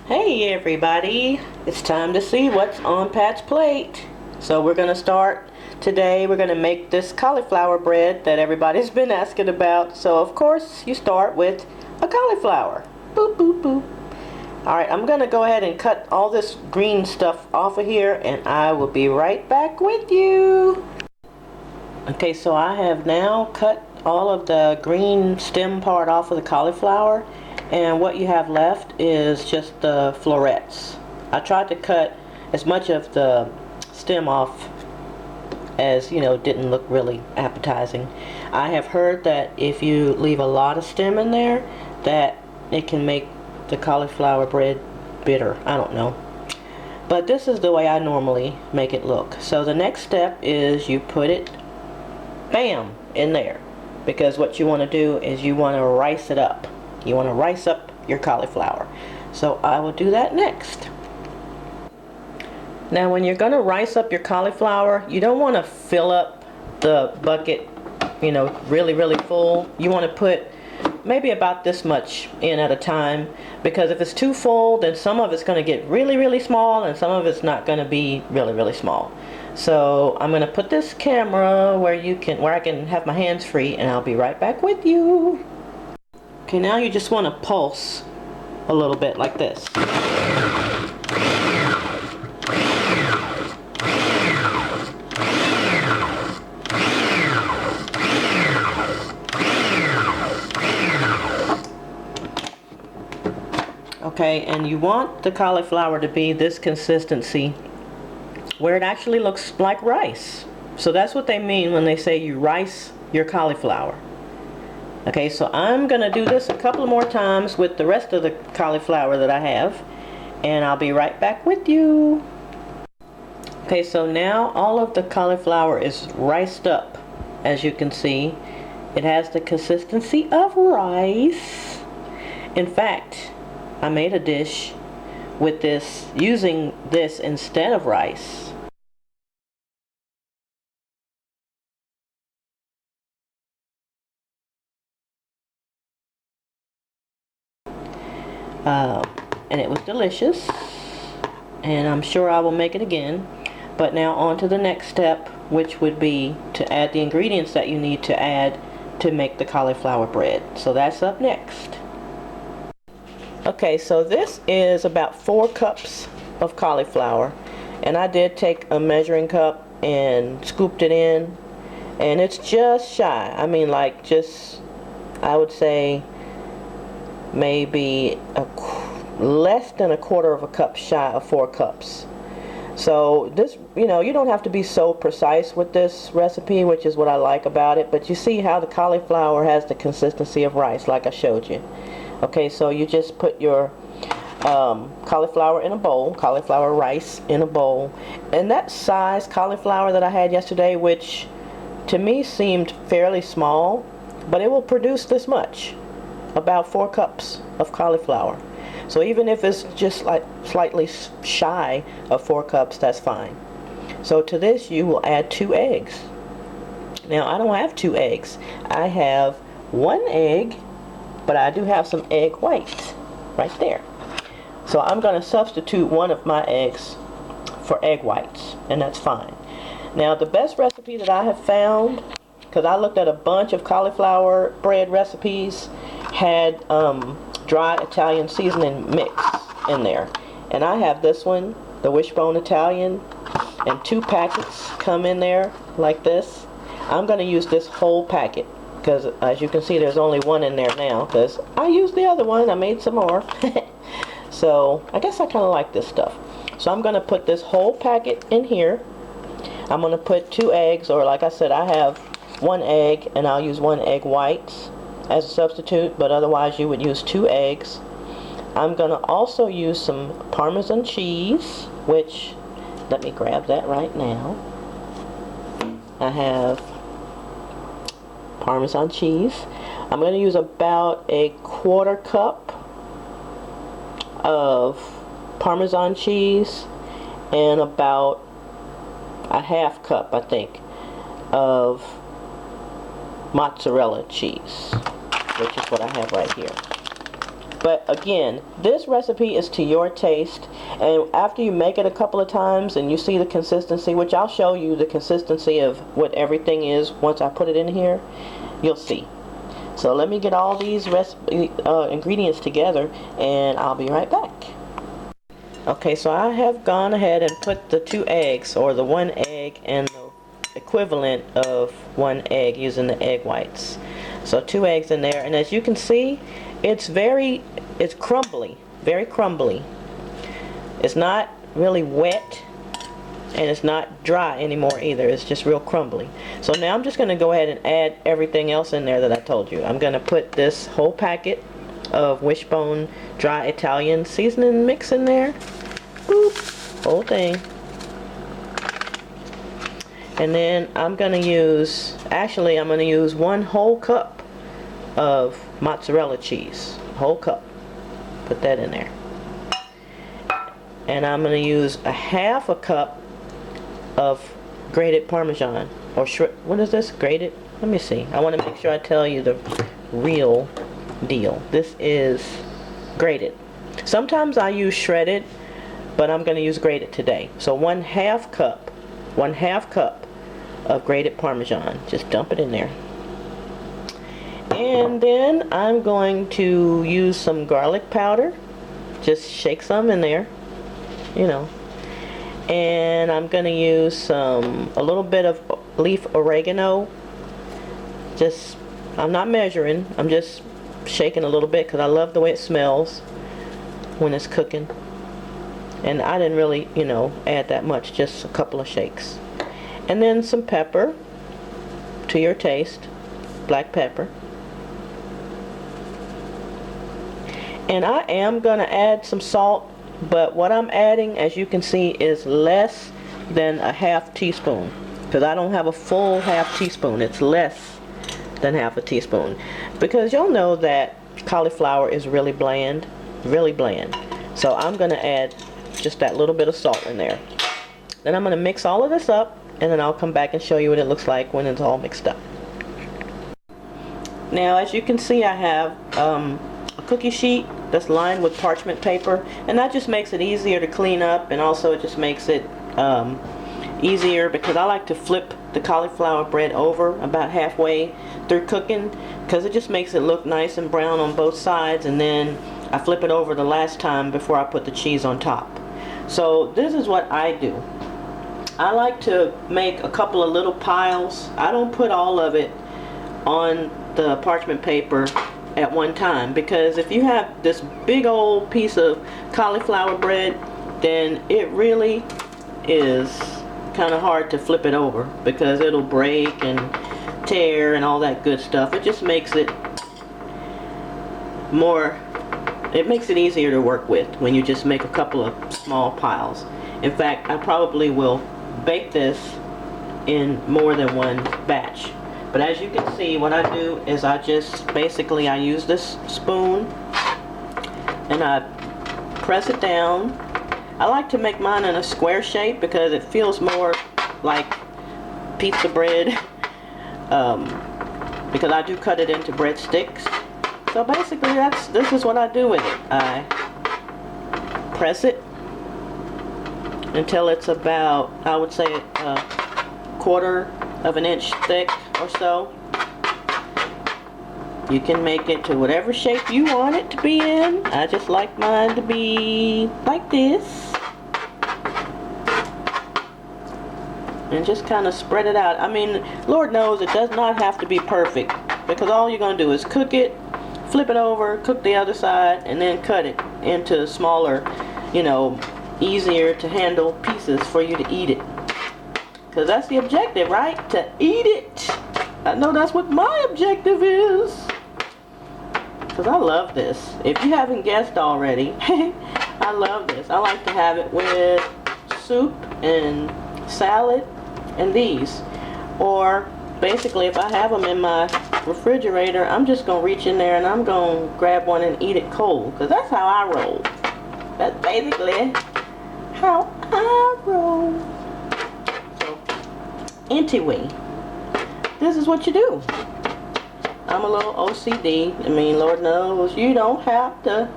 Hey everybody, it's time to see what's on Pat's plate. So we're going to start today. We're going to make this cauliflower bread that everybody's been asking about. So of course you start with a cauliflower. Boop boop boop. Alright, I'm going to go ahead and cut all this green stuff off of here and I will be right back with you. Okay, so I have now cut all of the green stem part off of the cauliflower. And what you have left is just the florets. I tried to cut as much of the stem off as, didn't look really appetizing. I have heard that if you leave a lot of stem in there, that it can make the cauliflower bread bitter. I don't know. But this is the way I normally make it look. So the next step is you put it, bam, in there. Because what you want to do is you want to rice it up. You want to rice up your cauliflower. So I will do that next. Now when you're going to rice up your cauliflower, you don't want to fill up the bucket, really full. You want to put maybe about this much in at a time, because if it's too full, then some of it's going to get really small and some of it's not going to be really small. So I'm going to put this camera where I can have my hands free, and I'll be right back with you. Okay, now you just want to pulse a little bit like this. Okay, and you want the cauliflower to be this consistency where it actually looks like rice. So that's what they mean when they say you rice your cauliflower. Okay, so I'm going to do this a couple more times with the rest of the cauliflower that I have, and I'll be right back with you. Okay, so now all of the cauliflower is riced up. As you can see, it has the consistency of rice. In fact, I made a dish with this, using this instead of rice. And it was delicious, and I'm sure I will make it again. But now on to the next step, which would be to add the ingredients that you need to add to make the cauliflower bread. So that's up next. Okay, so this is about 4 cups of cauliflower, and I did take a measuring cup and scooped it in, and it's just shy. I mean, like, just, I would say maybe less than a quarter of a cup shy of 4 cups. So this, you don't have to be so precise with this recipe, which is what I like about it, but you see how the cauliflower has the consistency of rice, like I showed you. Okay, so you just put your cauliflower in a bowl, cauliflower rice in a bowl, and that size cauliflower that I had yesterday, which to me seemed fairly small, but it will produce this much, about 4 cups of cauliflower. So even if it's just like slightly shy of 4 cups, that's fine. So to this you will add 2 eggs. Now I don't have 2 eggs. I have 1 egg, but I do have some egg whites right there. So I'm going to substitute one of my eggs for egg whites, and that's fine. Now the best recipe that I have found, because I looked at a bunch of cauliflower bread recipes, had dry Italian seasoning mix in there, and I have this one, the Wishbone Italian, and 2 packets come in there like this. I'm going to use this whole packet, because as you can see there's only 1 in there now, because I used the other one. I made some more. So I guess I kind of like this stuff. So I'm going to put this whole packet in here. I'm going to put 2 eggs, or like I said, I have 1 egg, and I'll use 1 egg white as a substitute, but otherwise you would use 2 eggs. I'm going to also use some Parmesan cheese, which, let me grab that right now. I have Parmesan cheese. I'm going to use about a 1/4 cup of Parmesan cheese and about a 1/2 cup, I think, of mozzarella cheese, which is what I have right here. But again, this recipe is to your taste, and after you make it a couple of times and you see the consistency, which I'll show you the consistency of what everything is once I put it in here, you'll see. So let me get all these ingredients together and I'll be right back. Okay, so I have gone ahead and put the 2 eggs, or the 1 egg and the equivalent of 1 egg using the egg whites. So 2 eggs in there, and as you can see, it's crumbly, very crumbly. It's not really wet, and it's not dry anymore either. It's just real crumbly. So now I'm just going to go ahead and add everything else in there that I told you. I'm going to put this whole packet of Wishbone dry Italian seasoning mix in there. Boop, whole thing. And then I'm going to use, actually I'm going to use 1 whole cup of mozzarella cheese. Whole cup. Put that in there. And I'm going to use a half a cup of grated Parmesan, or what is this? Grated? Let me see. I want to make sure I tell you the real deal. This is grated. Sometimes I use shredded, but I'm going to use grated today. So 1/2 cup of grated Parmesan. Just dump it in there. And then I'm going to use some garlic powder. Just shake some in there, you know. And I'm going to use a little bit of leaf oregano. I'm not measuring, I'm just shaking a little bit because I love the way it smells when it's cooking. And I didn't really, you know, add that much, just a couple of shakes. And then some pepper to your taste, black pepper. And I am going to add some salt, but what I'm adding, as you can see, is less than a 1/2 teaspoon, because I don't have a full 1/2 teaspoon. It's less than 1/2 teaspoon, because you'll know that cauliflower is really bland, really bland. So I'm going to add just that little bit of salt in there. Then I'm going to mix all of this up, and then I'll come back and show you what it looks like when it's all mixed up. Now, as you can see, I have a cookie sheet that's lined with parchment paper, and that just makes it easier to clean up, and also it just makes it easier because I like to flip the cauliflower bread over about halfway through cooking, because it just makes it look nice and brown on both sides, and then I flip it over the last time before I put the cheese on top. So this is what I do. I like to make a couple of little piles. I don't put all of it on the parchment paper at one time, because if you have this big old piece of cauliflower bread, then it really is kind of hard to flip it over, because it'll break and tear and all that good stuff. It just makes it easier to work with when you just make a couple of small piles. In fact, I probably will bake this in more than one batch. But as you can see, what I do is I use this spoon and I press it down. I like to make mine in a square shape because it feels more like pizza bread, because I do cut it into breadsticks. So basically this is what I do with it. I press it until it's about, I would say, a 1/4 of an inch thick or so. You can make it to whatever shape you want it to be in. I just like mine to be like this. And just kind of spread it out. I mean, Lord knows it does not have to be perfect, because all you're going to do is cook it, flip it over, cook the other side, and then cut it into smaller, you know, easier to handle pieces for you to eat it. Because that's the objective, right? To eat it. I know that's what my objective is. Because I love this. If you haven't guessed already, I love this. I like to have it with soup and salad and these. Or basically, if I have them in my refrigerator, I'm just going to reach in there and I'm going to grab one and eat it cold. Because that's how I roll. That's basically how I roll. So, anyway, this is what you do. I'm a little OCD. I mean, Lord knows you don't have to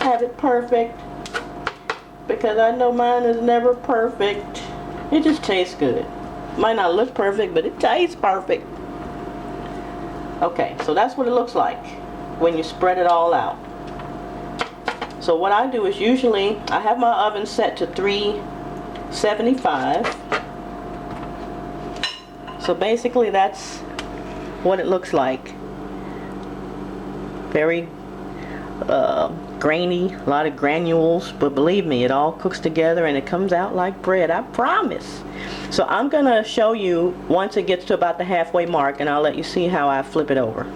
have it perfect, because I know mine is never perfect. It just tastes good. Might not look perfect, but it tastes perfect. Okay, so that's what it looks like when you spread it all out. So what I do is usually I have my oven set to 375. So basically that's what it looks like. Very grainy, a lot of granules, but believe me, it all cooks together and it comes out like bread, I promise. So I'm gonna show you once it gets to about the halfway mark, and I'll let you see how I flip it over.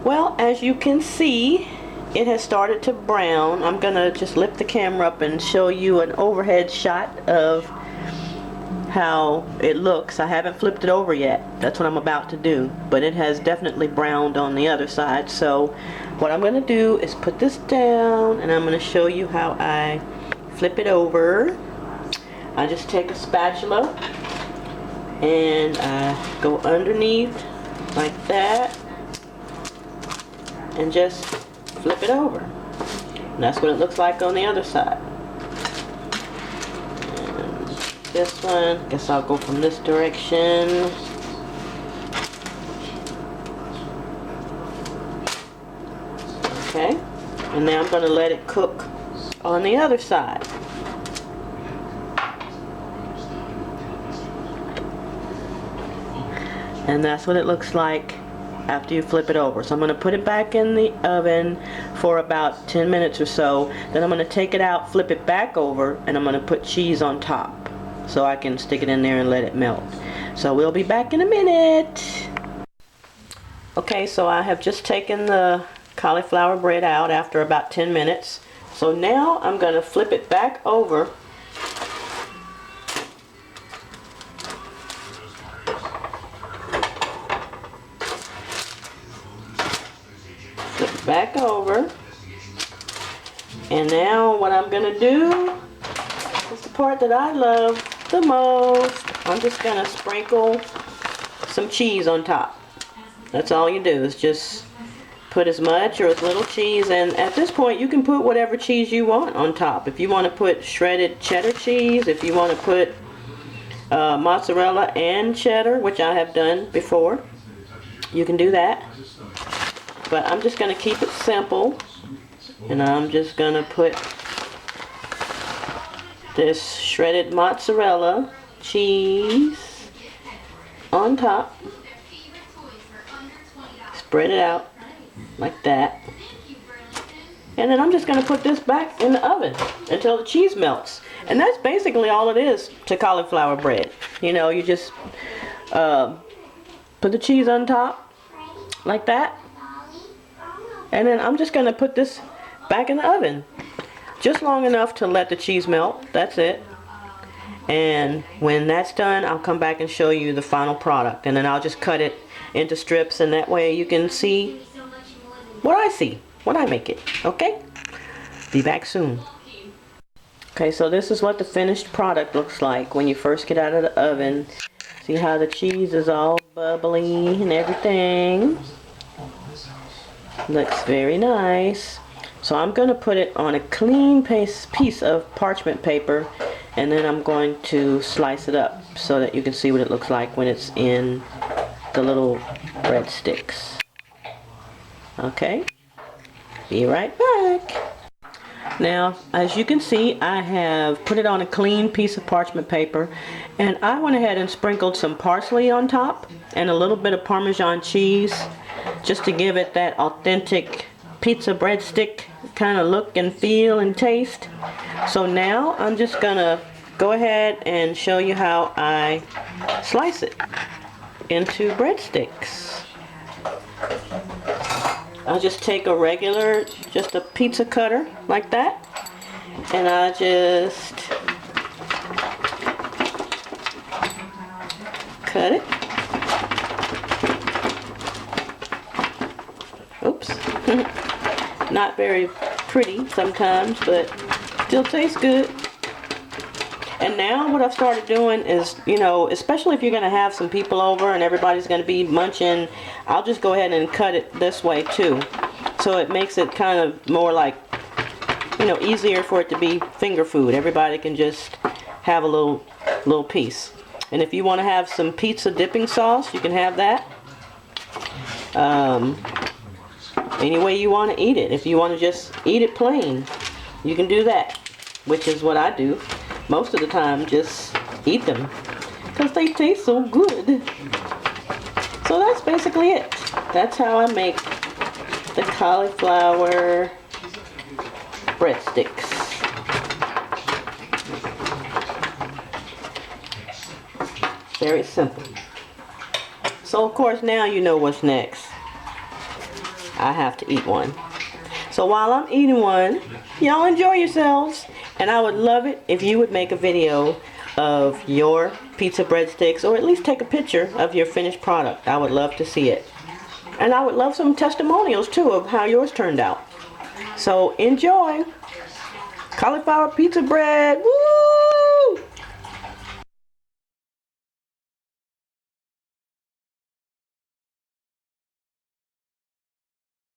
Well, as you can see, it has started to brown. I'm gonna just lift the camera up and show you an overhead shot of how it looks. I haven't flipped it over yet. That's what I'm about to do, but it has definitely browned on the other side. So what I'm gonna do is put this down, and I'm gonna show you how I flip it over. I just take a spatula and I go underneath like that and just flip it over. And that's what it looks like on the other side. And this one, I guess I'll go from this direction. Okay, and now I'm going to let it cook on the other side. And that's what it looks like after you flip it over. So I'm going to put it back in the oven for about 10 minutes or so. Then I'm going to take it out, flip it back over, and I'm going to put cheese on top so I can stick it in there and let it melt. So we'll be back in a minute. Okay, so I have just taken the cauliflower bread out after about 10 minutes. So now I'm going to flip it back over. Back over, and now what I'm gonna do is the part that I love the most. I'm just gonna sprinkle some cheese on top. That's all you do, is just put as much or as little cheese, and at this point you can put whatever cheese you want on top. If you want to put shredded cheddar cheese, if you want to put mozzarella and cheddar, which I have done before, you can do that. But I'm just going to keep it simple, and I'm just going to put this shredded mozzarella cheese on top, spread it out like that, and then I'm just going to put this back in the oven until the cheese melts. And that's basically all it is to cauliflower bread. You know, you just put the cheese on top like that. And then I'm just going to put this back in the oven just long enough to let the cheese melt. That's it. And when that's done, I'll come back and show you the final product. And then I'll just cut it into strips, and that way you can see what I see when I make it. Okay? Be back soon. Okay, so this is what the finished product looks like when you first get out of the oven. See how the cheese is all bubbly and everything? Looks very nice. So I'm going to put it on a clean piece of parchment paper, and then I'm going to slice it up so that you can see what it looks like when it's in the little breadsticks. Okay, be right back. Now, as you can see, I have put it on a clean piece of parchment paper, and I went ahead and sprinkled some parsley on top and a little bit of Parmesan cheese, just to give it that authentic pizza breadstick kind of look and feel and taste. So now I'm just gonna go ahead and show you how I slice it into breadsticks. I'll just take a regular, just a pizza cutter like that, and I just cut it. Oops. Not very pretty sometimes, but still tastes good. And now what I've started doing is, you know, especially if you're going to have some people over and everybody's going to be munching, I'll just go ahead and cut it this way too. So it makes it kind of more like, you know, easier for it to be finger food. Everybody can just have a little piece. And if you want to have some pizza dipping sauce, you can have that. Any way you want to eat it. If you want to just eat it plain, you can do that, which is what I do most of the time. Just eat them because they taste so good. So that's basically it. That's how I make the cauliflower breadsticks. Very simple. So of course now you know what's next. I have to eat one. So while I'm eating one, y'all enjoy yourselves. And I would love it if you would make a video of your pizza breadsticks, or at least take a picture of your finished product. I would love to see it. And I would love some testimonials too of how yours turned out. So enjoy. Cauliflower pizza bread. Woo!